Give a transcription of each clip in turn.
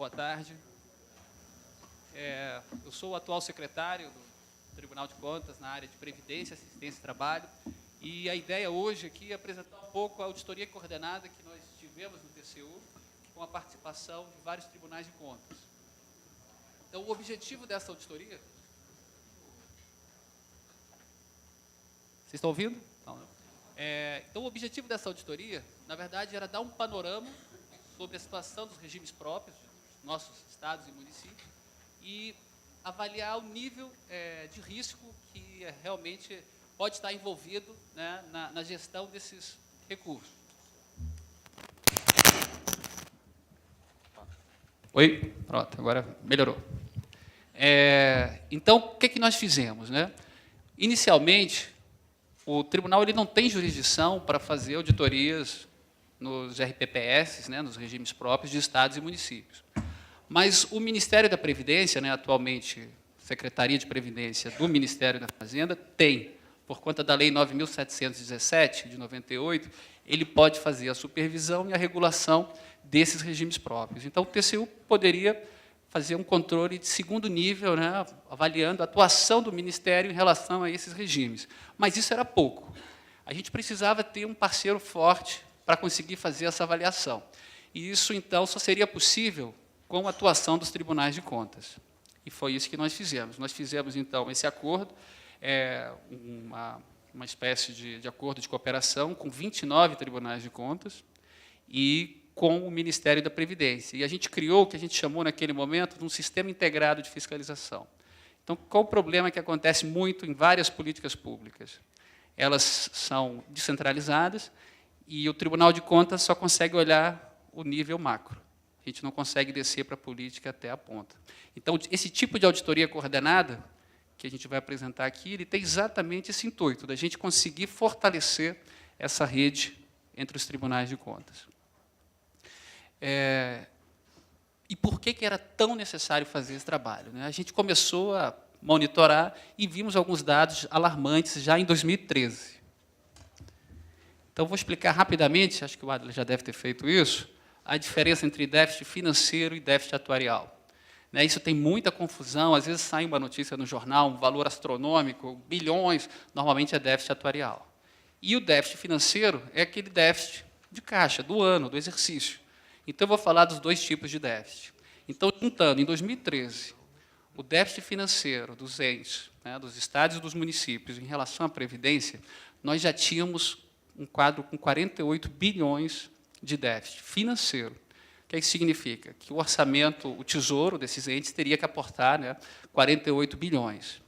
boa tarde. Eu sou o atual secretário do Tribunal de Contas na área de Previdência, Assistência e Trabalho, e a ideia hoje aqui é apresentar um pouco a auditoria coordenada que nós tivemos no TCU, com a participação de vários tribunais de contas. Então, o objetivo dessa auditoria... Vocês estão ouvindo? Não, não. Então, o objetivo dessa auditoria, na verdade, era dar um panorama sobre a situação dos regimes próprios dos nossos estados e municípios e avaliar o nível de risco que realmente pode estar envolvido, né, na gestão desses recursos. Oi? Pronto, agora melhorou. Então, o que nós fizemos, né? Inicialmente, o tribunal ele não tem jurisdição para fazer auditorias nos RPPS, né, nos regimes próprios de estados e municípios. Mas o Ministério da Previdência, né, atualmente Secretaria de Previdência do Ministério da Fazenda, tem, por conta da Lei 9.717, de 98, ele pode fazer a supervisão e a regulação desses regimes próprios. Então, o TCU poderia fazer um controle de segundo nível, né, avaliando a atuação do Ministério em relação a esses regimes. Mas isso era pouco. A gente precisava ter um parceiro forte para conseguir fazer essa avaliação. E isso, então, só seria possível com a atuação dos tribunais de contas. E foi isso que nós fizemos. Nós fizemos, então, esse acordo, uma espécie de acordo de cooperação com 29 tribunais de contas e com o Ministério da Previdência. E a gente criou o que a gente chamou, naquele momento, de um sistema integrado de fiscalização. Então, qual o problema que acontece muito em várias políticas públicas? Elas são descentralizadas e o Tribunal de Contas só consegue olhar o nível macro. A gente não consegue descer para a política até a ponta. Então, esse tipo de auditoria coordenada, que a gente vai apresentar aqui, ele tem exatamente esse intuito, da gente conseguir fortalecer essa rede entre os tribunais de contas. E por que era tão necessário fazer esse trabalho, né? A gente começou a monitorar e vimos alguns dados alarmantes já em 2013. Então, vou explicar rapidamente, acho que o Adler já deve ter feito isso, a diferença entre déficit financeiro e déficit atuarial. Isso tem muita confusão, às vezes sai uma notícia no jornal, um valor astronômico, bilhões, normalmente é déficit atuarial. E o déficit financeiro é aquele déficit de caixa, do ano, do exercício. Então, eu vou falar dos dois tipos de déficit. Então, juntando, em 2013, o déficit financeiro dos entes, né, dos estados e dos municípios, em relação à Previdência, nós já tínhamos um quadro com 48 bilhões de déficit financeiro. O que isso significa? Que o orçamento, o tesouro desses entes teria que aportar, né, 48 bilhões.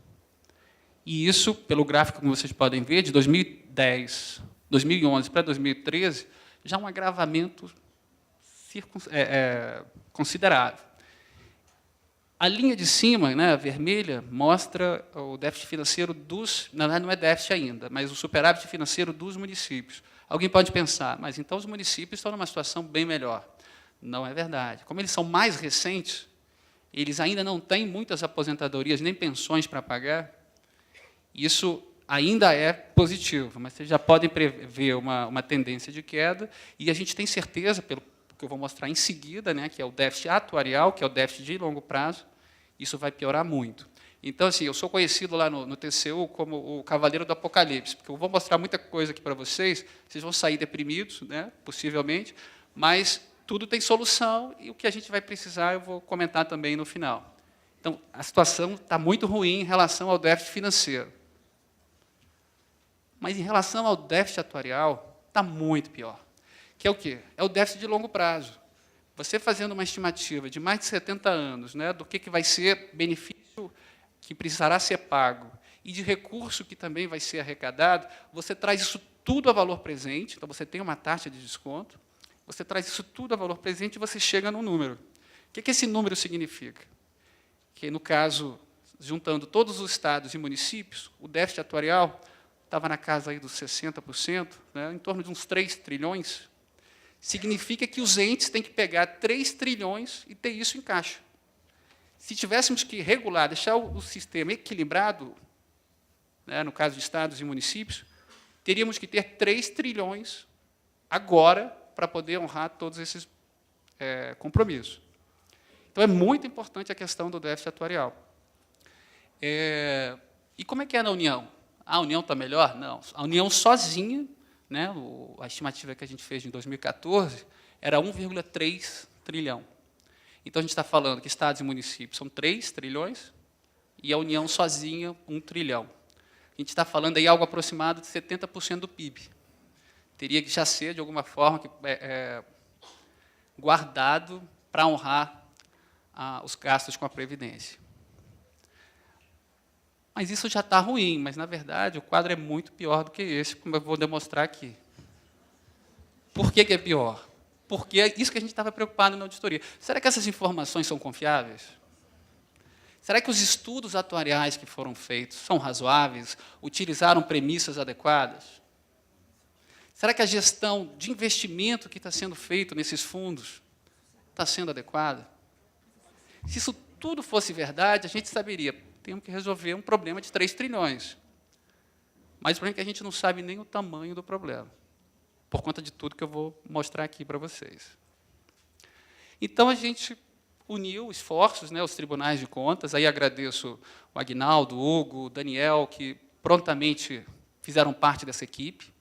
E isso, pelo gráfico que vocês podem ver, de 2011 para 2013, já um agravamento considerável. A linha de cima, né, a vermelha, mostra o déficit financeiro dos... Na verdade, não é déficit ainda, mas o superávit financeiro dos municípios. Alguém pode pensar, mas então os municípios estão numa situação bem melhor. Não é verdade. Como eles são mais recentes, eles ainda não têm muitas aposentadorias nem pensões para pagar, isso ainda é positivo, mas vocês já podem prever uma tendência de queda, e a gente tem certeza, pelo que eu vou mostrar em seguida, né, que é o déficit atuarial, que é o déficit de longo prazo, isso vai piorar muito. Então, assim, eu sou conhecido lá no TCU como o cavaleiro do apocalipse, porque eu vou mostrar muita coisa aqui para vocês, vocês vão sair deprimidos, né, possivelmente, mas tudo tem solução, e o que a gente vai precisar eu vou comentar também no final. Então, a situação está muito ruim em relação ao déficit financeiro. Mas, em relação ao déficit atuarial, está muito pior. Que é o quê? É o déficit de longo prazo. Você fazendo uma estimativa de mais de 70 anos, né, do que vai ser benefício que precisará ser pago e de recurso que também vai ser arrecadado, você traz isso tudo a valor presente, então você tem uma taxa de desconto, você traz isso tudo a valor presente e você chega num número. O que esse número significa? Que, no caso, juntando todos os estados e municípios, o déficit atuarial estava na casa aí dos 60%, né, em torno de uns 3 trilhões, significa que os entes têm que pegar 3 trilhões e ter isso em caixa. Se tivéssemos que regular, deixar o sistema equilibrado, né, no caso de estados e municípios, teríamos que ter 3 trilhões agora para poder honrar todos esses compromissos. Então, é muito importante a questão do déficit atuarial. E como é que é na União? A União está melhor? Não. A União sozinha, né, a estimativa que a gente fez em 2014, era 1,3 trilhão. Então, a gente está falando que estados e municípios são 3 trilhões, e a União sozinha, 1 trilhão. A gente está falando aí algo aproximado de 70% do PIB. Teria que já ser, de alguma forma, guardado para honrar os gastos com a Previdência. Mas isso já está ruim, mas, na verdade, o quadro é muito pior do que esse, como eu vou demonstrar aqui. Por que é pior? Porque é isso que a gente estava preocupado na auditoria. Será que essas informações são confiáveis? Será que os estudos atuariais que foram feitos são razoáveis? Utilizaram premissas adequadas? Será que a gestão de investimento que está sendo feito nesses fundos está sendo adequada? Se isso tudo fosse verdade, a gente saberia, temos que resolver um problema de 3 trilhões. Mas o problema é que a gente não sabe nem o tamanho do problema, por conta de tudo que eu vou mostrar aqui para vocês. Então, a gente uniu esforços, né, os tribunais de contas, aí agradeço o Aguinaldo, o Hugo, o Daniel, que prontamente fizeram parte dessa equipe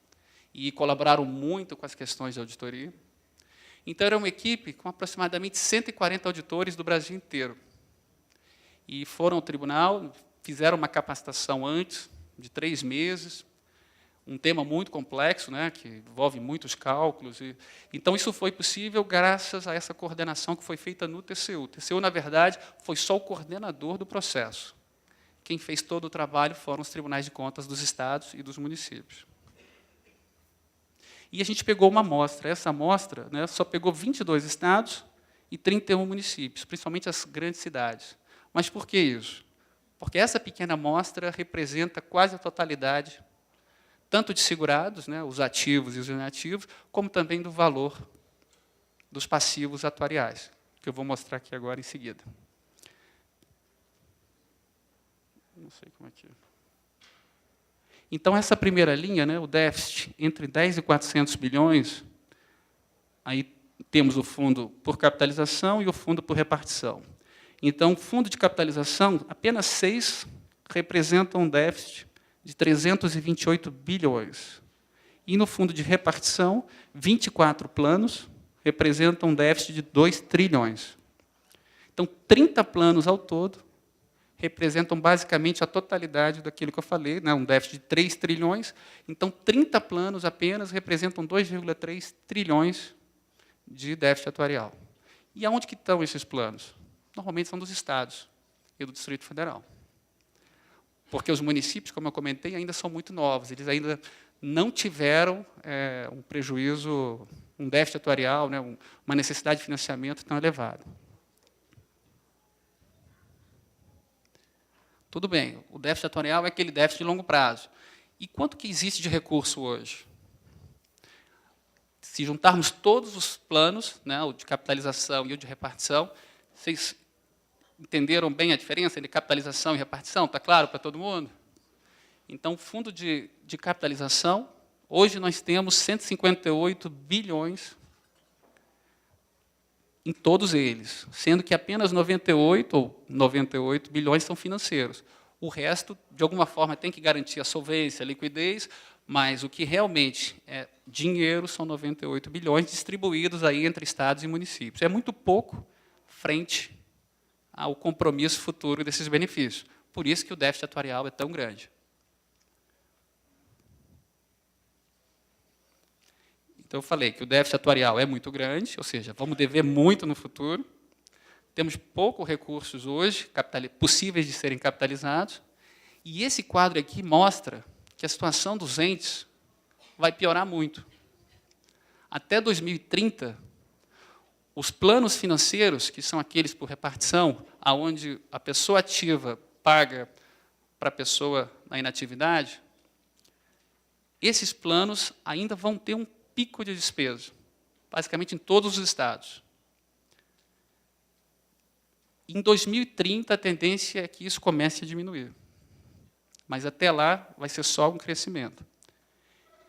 e colaboraram muito com as questões de auditoria. Então, era uma equipe com aproximadamente 140 auditores do Brasil inteiro. E foram ao tribunal, fizeram uma capacitação antes, de 3 meses, um tema muito complexo, né, que envolve muitos cálculos. Então, isso foi possível graças a essa coordenação que foi feita no TCU. O TCU, na verdade, foi só o coordenador do processo. Quem fez todo o trabalho foram os tribunais de contas dos estados e dos municípios. E a gente pegou uma amostra. Essa amostra, né, só pegou 22 estados e 31 municípios, principalmente as grandes cidades. Mas por que isso? Porque essa pequena amostra representa quase a totalidade, tanto de segurados, né, os ativos e os inativos, como também do valor dos passivos atuariais, que eu vou mostrar aqui agora em seguida. Não sei como é que é. Então, essa primeira linha, né, o déficit entre 10 e 400 bilhões, aí temos o fundo por capitalização e o fundo por repartição. Então, o fundo de capitalização, apenas 6 representam um déficit de 328 bilhões. E, no fundo de repartição, 24 planos representam um déficit de 2 trilhões. Então, 30 planos ao todo representam basicamente a totalidade daquilo que eu falei, né, um déficit de 3 trilhões. Então, 30 planos apenas representam 2,3 trilhões de déficit atuarial. E aonde que estão esses planos? Normalmente são dos estados e do Distrito Federal. Porque os municípios, como eu comentei, ainda são muito novos. Eles ainda não tiveram um prejuízo, um déficit atuarial, né, uma necessidade de financiamento tão elevada. Tudo bem, o déficit atuarial é aquele déficit de longo prazo. E quanto que existe de recurso hoje? Se juntarmos todos os planos, né, o de capitalização e o de repartição, vocês entenderam bem a diferença entre capitalização e repartição? Está claro para todo mundo? Então, o fundo de capitalização, hoje nós temos 158 bilhões em todos eles, sendo que apenas 98 bilhões são financeiros. O resto, de alguma forma, tem que garantir a solvência, a liquidez, mas o que realmente é dinheiro são 98 bilhões distribuídos aí entre estados e municípios. É muito pouco frente ao compromisso futuro desses benefícios. Por isso que o déficit atuarial é tão grande. Então, eu falei que o déficit atuarial é muito grande, ou seja, vamos dever muito no futuro. Temos poucos recursos hoje possíveis de serem capitalizados. E esse quadro aqui mostra que a situação dos entes vai piorar muito. Até 2030, os planos financeiros, que são aqueles por repartição, onde a pessoa ativa paga para a pessoa na inatividade, esses planos ainda vão ter um pico de despesa, basicamente em todos os estados. Em 2030, a tendência é que isso comece a diminuir. Mas até lá vai ser só um crescimento.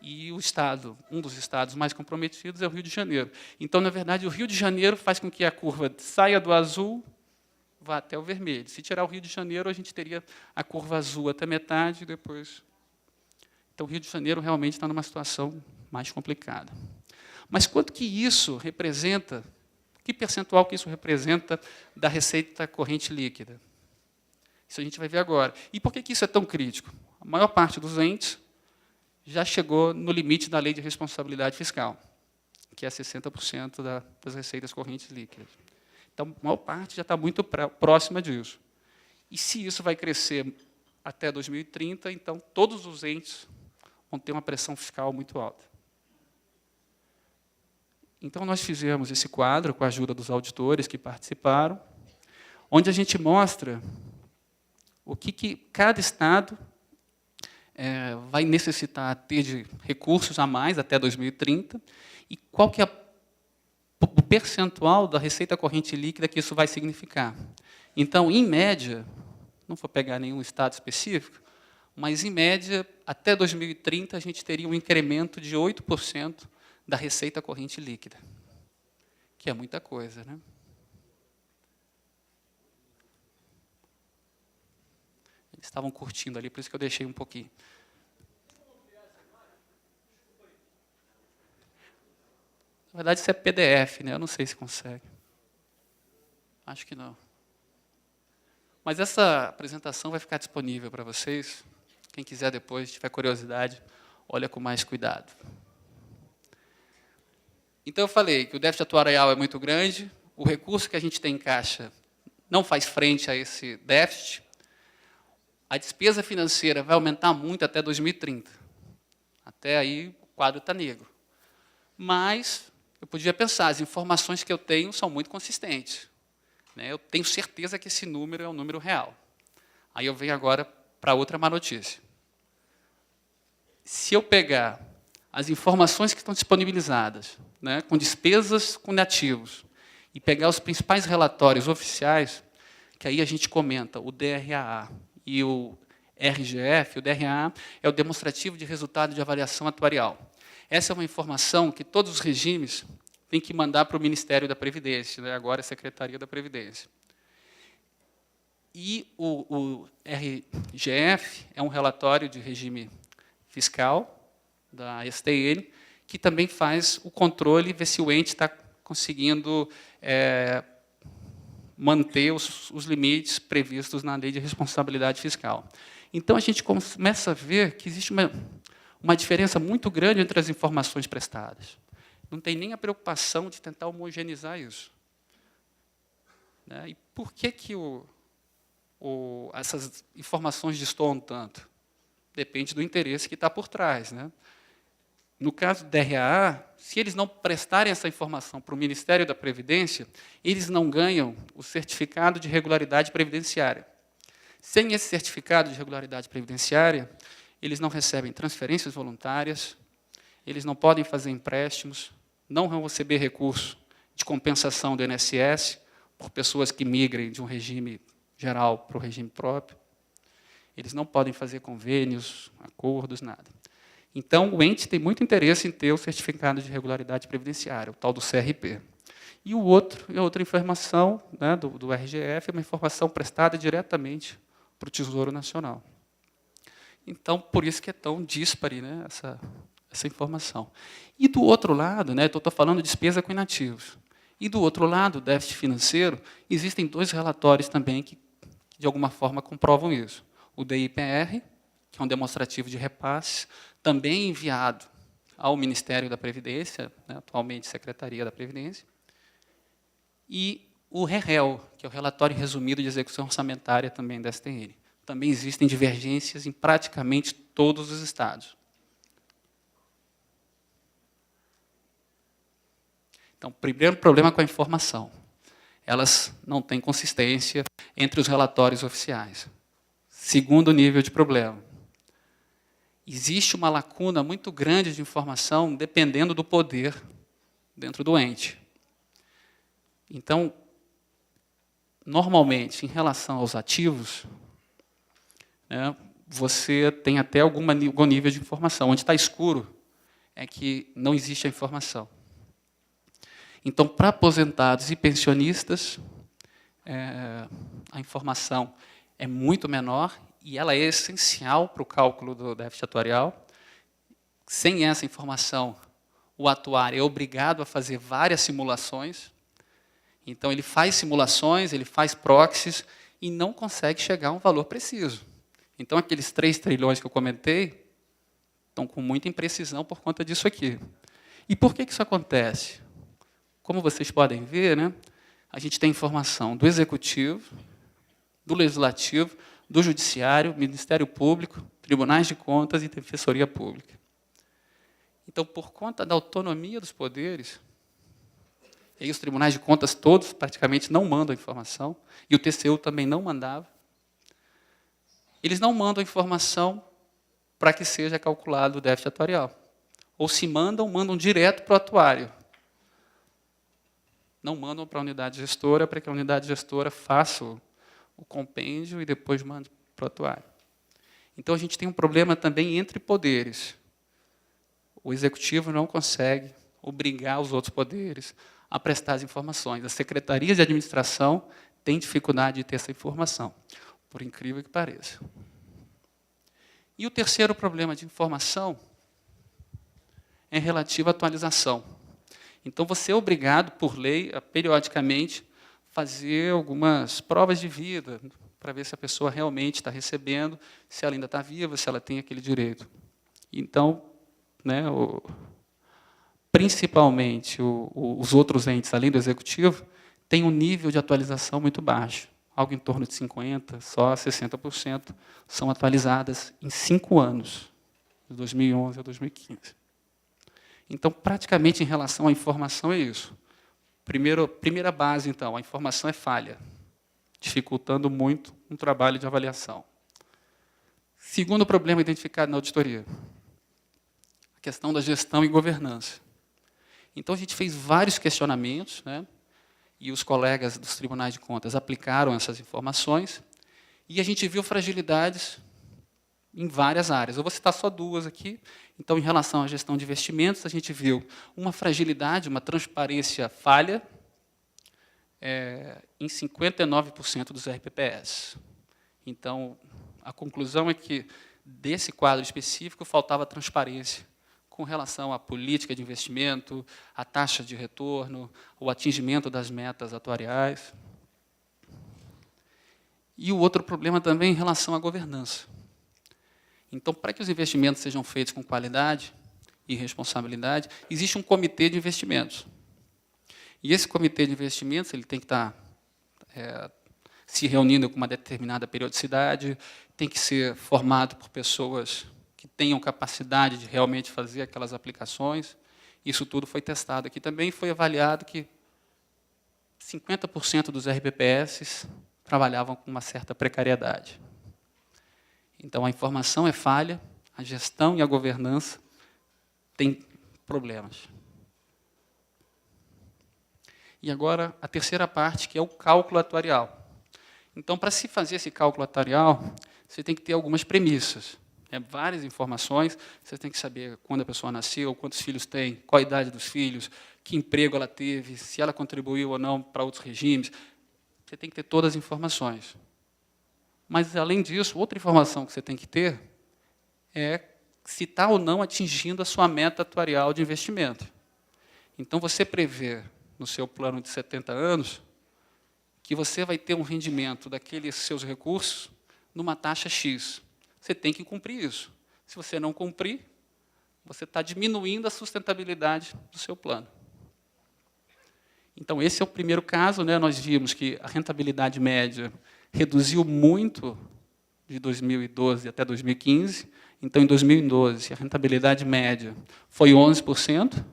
E o estado, um dos estados mais comprometidos é o Rio de Janeiro. Então, na verdade, o Rio de Janeiro faz com que a curva saia do azul vai até o vermelho. Se tirar o Rio de Janeiro, a gente teria a curva azul até metade, e depois... Então, o Rio de Janeiro realmente está numa situação mais complicada. Mas quanto que isso representa, que percentual que isso representa da receita corrente líquida? Isso a gente vai ver agora. E por que isso é tão crítico? A maior parte dos entes já chegou no limite da lei de responsabilidade fiscal, que é 60% das receitas correntes líquidas. Então, a maior parte já está muito próxima disso. E se isso vai crescer até 2030, então todos os entes vão ter uma pressão fiscal muito alta. Então, nós fizemos esse quadro com a ajuda dos auditores que participaram, onde a gente mostra o que cada estado vai necessitar ter de recursos a mais até 2030 e qual que é o percentual da receita corrente líquida que isso vai significar. Então, em média, não vou pegar nenhum estado específico, mas, em média, até 2030, a gente teria um incremento de 8% da receita corrente líquida, que é muita coisa, né? Eles estavam curtindo ali, por isso que eu deixei um pouquinho. Na verdade, isso é PDF, né? Eu não sei se consegue. Acho que não. Mas essa apresentação vai ficar disponível para vocês. Quem quiser depois, tiver curiosidade, olha com mais cuidado. Então, eu falei que o déficit atuarial é muito grande, o recurso que a gente tem em caixa não faz frente a esse déficit, a despesa financeira vai aumentar muito até 2030. Até aí, o quadro está negro. Mas eu podia pensar, as informações que eu tenho são muito consistentes. Eu tenho certeza que esse número é um número real. Aí eu venho agora para outra má notícia. Se eu pegar as informações que estão disponibilizadas, com despesas com ativos, e pegar os principais relatórios oficiais, que aí a gente comenta o DRAA e o RGF, o DRAA é o Demonstrativo de Resultado de Avaliação Atuarial. Essa é uma informação que todos os regimes têm que mandar para o Ministério da Previdência, agora é a Secretaria da Previdência. E o RGF é um relatório de regime fiscal da STN, que também faz o controle e vê se o ente está conseguindo manter os limites previstos na Lei de Responsabilidade Fiscal. Então, a gente começa a ver que existe uma diferença muito grande entre as informações prestadas. Não tem nem a preocupação de tentar homogeneizar isso. E por que essas informações destoam tanto? Depende do interesse que está por trás. No caso do DRAA, se eles não prestarem essa informação para o Ministério da Previdência, eles não ganham o certificado de regularidade previdenciária. Sem esse certificado de regularidade previdenciária, eles não recebem transferências voluntárias, eles não podem fazer empréstimos, não vão receber recurso de compensação do INSS por pessoas que migrem de um regime geral para o regime próprio. Eles não podem fazer convênios, acordos, nada. Então, o ente tem muito interesse em ter o certificado de regularidade previdenciária, o tal do CRP. E a outra informação do RGF é uma informação prestada diretamente para o Tesouro Nacional. Então, por isso que é tão díspare essa informação. E, do outro lado, estou falando de despesa com inativos. E, do outro lado, déficit financeiro, existem dois relatórios também que, de alguma forma, comprovam isso. O DIPR, que é um demonstrativo de repasse, também enviado ao Ministério da Previdência, atualmente Secretaria da Previdência, e o REREL, que é o Relatório Resumido de Execução Orçamentária também da STN. Também existem divergências em praticamente todos os estados. Então, primeiro problema com a informação. Elas não têm consistência entre os relatórios oficiais. Segundo nível de problema. Existe uma lacuna muito grande de informação dependendo do poder dentro do ente. Então, normalmente, em relação aos ativos, você tem até algum nível de informação. Onde está escuro é que não existe a informação. Então, para aposentados e pensionistas, a informação é muito menor e ela é essencial para o cálculo do déficit atuarial. Sem essa informação, o atuário é obrigado a fazer várias simulações. Então, ele faz simulações, ele faz proxies e não consegue chegar a um valor preciso. Então, aqueles 3 trilhões que eu comentei estão com muita imprecisão por conta disso aqui. E por que isso acontece? Como vocês podem ver, né, a gente tem informação do Executivo, do Legislativo, do Judiciário, Ministério Público, Tribunais de Contas e Defensoria Pública. Então, por conta da autonomia dos poderes, e aí os tribunais de contas todos praticamente não mandam informação, e o TCU também não mandava, eles não mandam informação para que seja calculado o déficit atuarial. Ou se mandam, mandam direto para o atuário. Não mandam para a unidade gestora, para que a unidade gestora faça o compêndio e depois mande para o atuário. Então, a gente tem um problema também entre poderes. O Executivo não consegue obrigar os outros poderes a prestar as informações. As secretarias de administração têm dificuldade de ter essa informação, por incrível que pareça. E o terceiro problema de informação é relativo à atualização. Então, você é obrigado, por lei, a periodicamente fazer algumas provas de vida, para ver se a pessoa realmente está recebendo, se ela ainda está viva, se ela tem aquele direito. Então, né, principalmente os outros entes, além do Executivo, têm um nível de atualização muito baixo, algo em torno de 50%, só 60% são atualizadas em 5 anos, de 2011 a 2015. Então, praticamente, em relação à informação, é isso. Primeira base, então, a informação é falha, dificultando muito um trabalho de avaliação. Segundo problema identificado na auditoria, a questão da gestão e governança. Então, a gente fez vários questionamentos, né, e os colegas dos tribunais de contas aplicaram essas informações, e a gente viu fragilidades em várias áreas. Eu vou citar só 2 aqui. Então, em relação à gestão de investimentos, a gente viu uma fragilidade, uma transparência falha em 59% dos RPPS. Então, a conclusão é que, desse quadro específico, faltava transparência com relação à política de investimento, à taxa de retorno, o atingimento das metas atuariais. E o outro problema também em relação à governança. Então, para que os investimentos sejam feitos com qualidade e responsabilidade, existe um comitê de investimentos. E esse comitê de investimentos ele tem que estar se reunindo com uma determinada periodicidade, tem que ser formado por pessoas que tenham capacidade de realmente fazer aquelas aplicações. Isso tudo foi testado aqui também, foi avaliado que 50% dos RPPS trabalhavam com uma certa precariedade. Então, a informação é falha, a gestão e a governança têm problemas. E agora, a terceira parte, que é o cálculo atuarial. Então, para se fazer esse cálculo atuarial, você tem que ter algumas premissas. Várias informações, você tem que saber quando a pessoa nasceu, quantos filhos tem, qual a idade dos filhos, que emprego ela teve, se ela contribuiu ou não para outros regimes. Você tem que ter todas as informações. Mas, além disso, outra informação que você tem que ter é se está ou não atingindo a sua meta atuarial de investimento. Então, você prevê, no seu plano de 70 anos, que você vai ter um rendimento daqueles seus recursos numa taxa X. Você tem que cumprir isso. Se você não cumprir, você está diminuindo a sustentabilidade do seu plano. Então, esse é o primeiro caso, né? Nós vimos que a rentabilidade média reduziu muito de 2012 até 2015. Então, em 2012, a rentabilidade média foi 11%.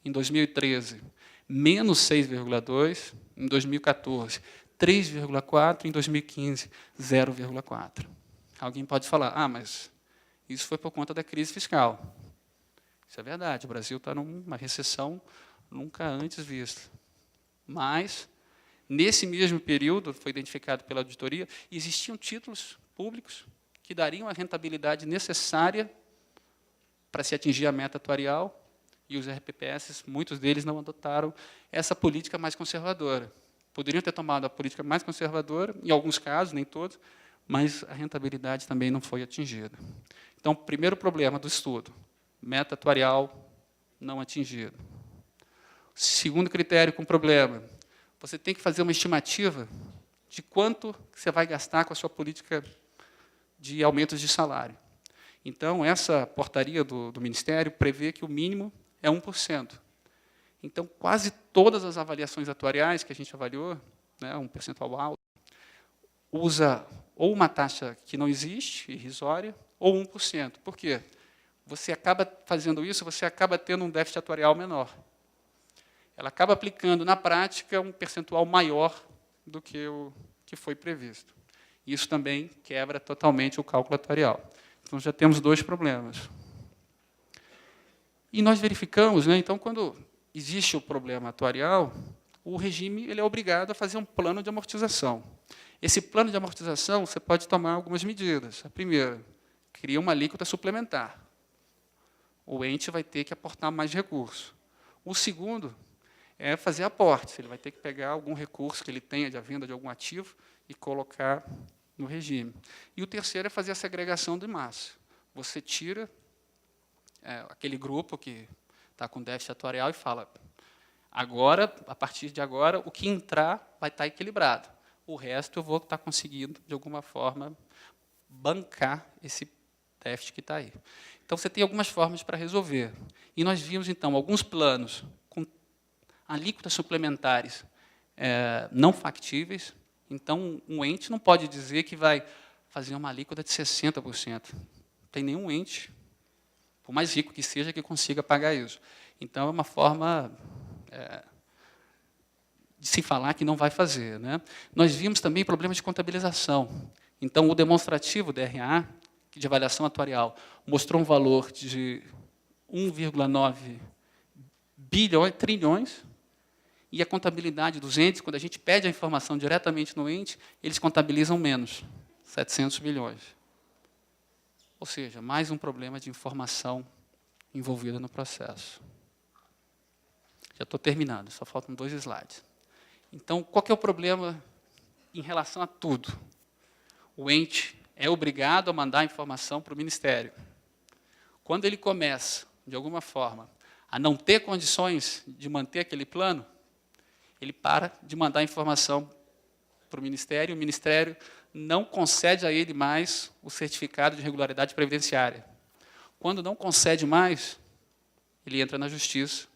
Em 2013, menos 6,2%. Em 2014, 3,4%. Em 2015, 0,4%. Alguém pode falar, mas isso foi por conta da crise fiscal. Isso é verdade, o Brasil está numa recessão nunca antes vista. Mas, nesse mesmo período, foi identificado pela auditoria, existiam títulos públicos que dariam a rentabilidade necessária para se atingir a meta atuarial, e os RPPS, muitos deles não adotaram essa política mais conservadora. poderiam ter tomado a política mais conservadora, em alguns casos, nem todos, mas a rentabilidade também não foi atingida. Então, primeiro problema do estudo, meta atuarial não atingido. Segundo critério com problema, você tem que fazer uma estimativa de quanto você vai gastar com a sua política de aumentos de salário. Então, essa portaria do Ministério prevê que o mínimo é 1%. Então, quase todas as avaliações atuariais que a gente avaliou, né, um percentual alto, usa ou uma taxa que não existe, irrisória, ou 1%. Por quê? Você acaba fazendo isso, você acaba tendo um déficit atuarial menor. Ela acaba aplicando, na prática, um percentual maior do que o que foi previsto. Isso também quebra totalmente o cálculo atuarial. Então, já temos dois problemas. E nós verificamos, né, então, quando existe o problema atuarial, o regime ele é obrigado a fazer um plano de amortização. Esse plano de amortização, você pode tomar algumas medidas. A primeira, cria uma alíquota suplementar. O ente vai ter que aportar mais recursos. O segundo é fazer aportes. Ele vai ter que pegar algum recurso que ele tenha de venda de algum ativo e colocar no regime. E o terceiro é fazer a segregação de massa. Você tira aquele grupo que está com déficit atuarial e fala, agora, a partir de agora, o que entrar vai estar equilibrado. O resto eu vou estar conseguindo, de alguma forma, bancar esse déficit que está aí. Então, você tem algumas formas para resolver. E nós vimos, então, alguns planos com alíquotas suplementares não factíveis. Então, um ente não pode dizer que vai fazer uma alíquota de 60%. Não tem nenhum ente, por mais rico que seja, que consiga pagar isso. Então, é uma forma de se falar que não vai fazer, né? Nós vimos também problemas de contabilização. Então, o demonstrativo DRA, de avaliação atuarial, mostrou um valor de 1,9 trilhões, e a contabilidade dos entes, quando a gente pede a informação diretamente no ente, eles contabilizam menos, 700 bilhões. Ou seja, mais um problema de informação envolvida no processo. Já estou terminando, só faltam 2 slides. Então, qual que é o problema em relação a tudo? O ente é obrigado a mandar a informação para o Ministério. Quando ele começa, de alguma forma, a não ter condições de manter aquele plano, ele para de mandar a informação para o Ministério não concede a ele mais o certificado de regularidade previdenciária. Quando não concede mais, ele entra na Justiça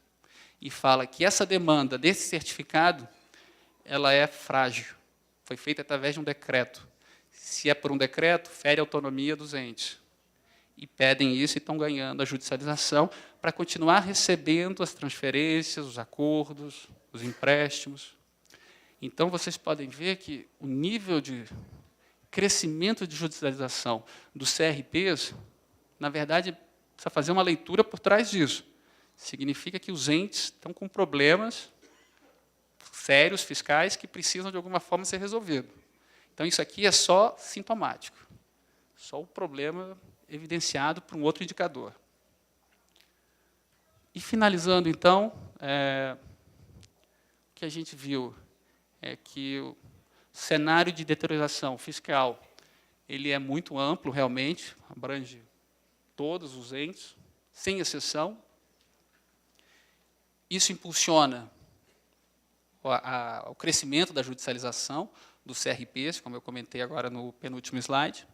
e fala que essa demanda desse certificado ela é frágil, foi feita através de um decreto. Se é por um decreto, fere a autonomia dos entes. E pedem isso e estão ganhando a judicialização para continuar recebendo as transferências, os acordos, os empréstimos. Então, vocês podem ver que o nível de crescimento de judicialização dos CRPs, na verdade, precisa fazer uma leitura por trás disso. Significa que os entes estão com problemas sérios, fiscais, que precisam, de alguma forma, ser resolvidos. Então, isso aqui é só sintomático. Só o problema evidenciado por um outro indicador. E, finalizando, então, o que a gente viu é que o cenário de deterioração fiscal ele é muito amplo, realmente, abrange todos os entes, sem exceção. Isso impulsiona o crescimento da judicialização dos CRPs, como eu comentei agora no penúltimo slide.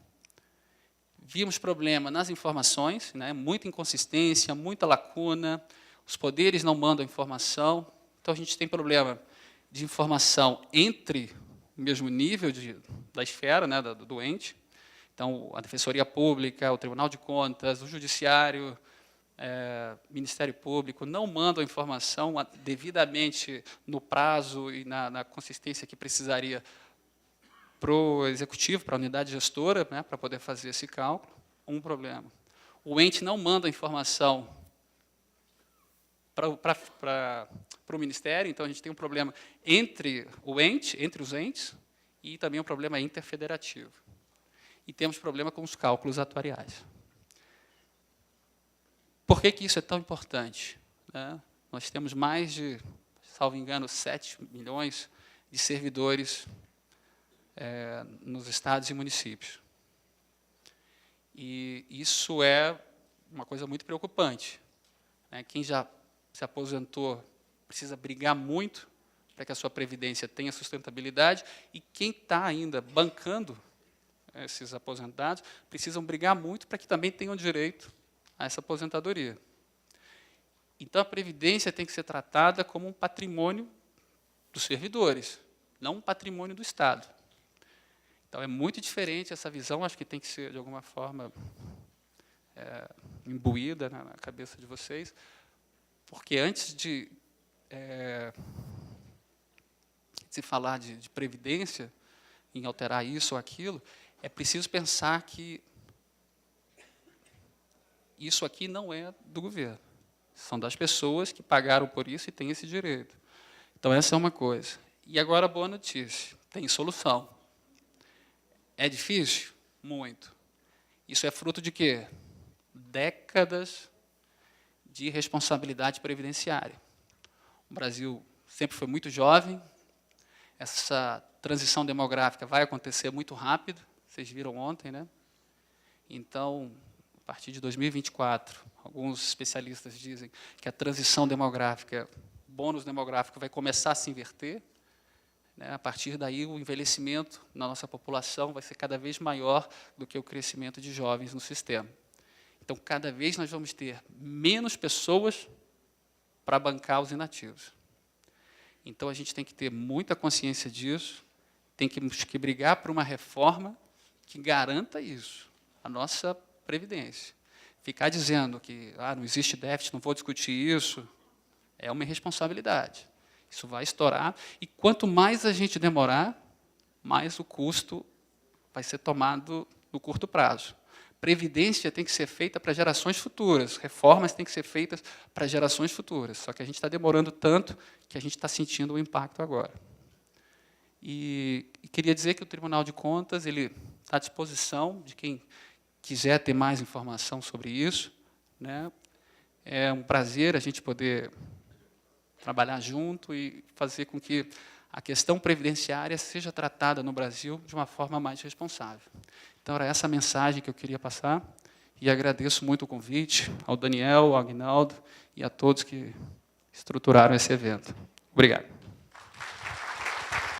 Vimos problema nas informações, né, muita inconsistência, muita lacuna, os poderes não mandam informação, então a gente tem problema de informação entre o mesmo nível da esfera, né, do ente. Então, a Defensoria Pública, o Tribunal de Contas, o Judiciário, Ministério Público, não mandam a informação devidamente no prazo e na consistência que precisaria para o Executivo, para a unidade gestora, né, para poder fazer esse cálculo. Um problema. O ente não manda a informação para o Ministério, então a gente tem um problema entre os entes, e também um problema interfederativo. E temos problema com os cálculos atuariais. Por que isso é tão importante? Nós temos mais de, salvo engano, 7 milhões de servidores nos estados e municípios. E isso é uma coisa muito preocupante. Quem já se aposentou precisa brigar muito para que a sua previdência tenha sustentabilidade, e quem está ainda bancando esses aposentados precisam brigar muito para que também tenham direito a essa aposentadoria. Então, a previdência tem que ser tratada como um patrimônio dos servidores, não um patrimônio do Estado. Então, é muito diferente essa visão, acho que tem que ser, de alguma forma, imbuída na cabeça de vocês, porque antes de se falar de previdência, em alterar isso ou aquilo, é preciso pensar que isso aqui não é do governo. São das pessoas que pagaram por isso e têm esse direito. Então, essa é uma coisa. E agora, a boa notícia, tem solução. É difícil? Muito. Isso é fruto de quê? Décadas de responsabilidade previdenciária. O Brasil sempre foi muito jovem, essa transição demográfica vai acontecer muito rápido, vocês viram ontem, né? Então, a partir de 2024, alguns especialistas dizem que a transição demográfica, o bônus demográfico vai começar a se inverter. A partir daí, o envelhecimento na nossa população vai ser cada vez maior do que o crescimento de jovens no sistema. Então, cada vez nós vamos ter menos pessoas para bancar os inativos. Então, a gente tem que ter muita consciência disso, tem que brigar por uma reforma que garanta isso, a nossa previdência. Ficar dizendo que não existe déficit, não vou discutir isso, é uma irresponsabilidade. Isso vai estourar, e quanto mais a gente demorar, mais o custo vai ser tomado no curto prazo. Previdência tem que ser feita para gerações futuras, reformas têm que ser feitas para gerações futuras, só que a gente está demorando tanto que a gente está sentindo o impacto agora. E queria dizer que o Tribunal de Contas ele está à disposição de quem quiser ter mais informação sobre isso. É um prazer a gente poder trabalhar junto e fazer com que a questão previdenciária seja tratada no Brasil de uma forma mais responsável. Então, era essa a mensagem que eu queria passar, e agradeço muito o convite ao Daniel, ao Aguinaldo e a todos que estruturaram esse evento. Obrigado.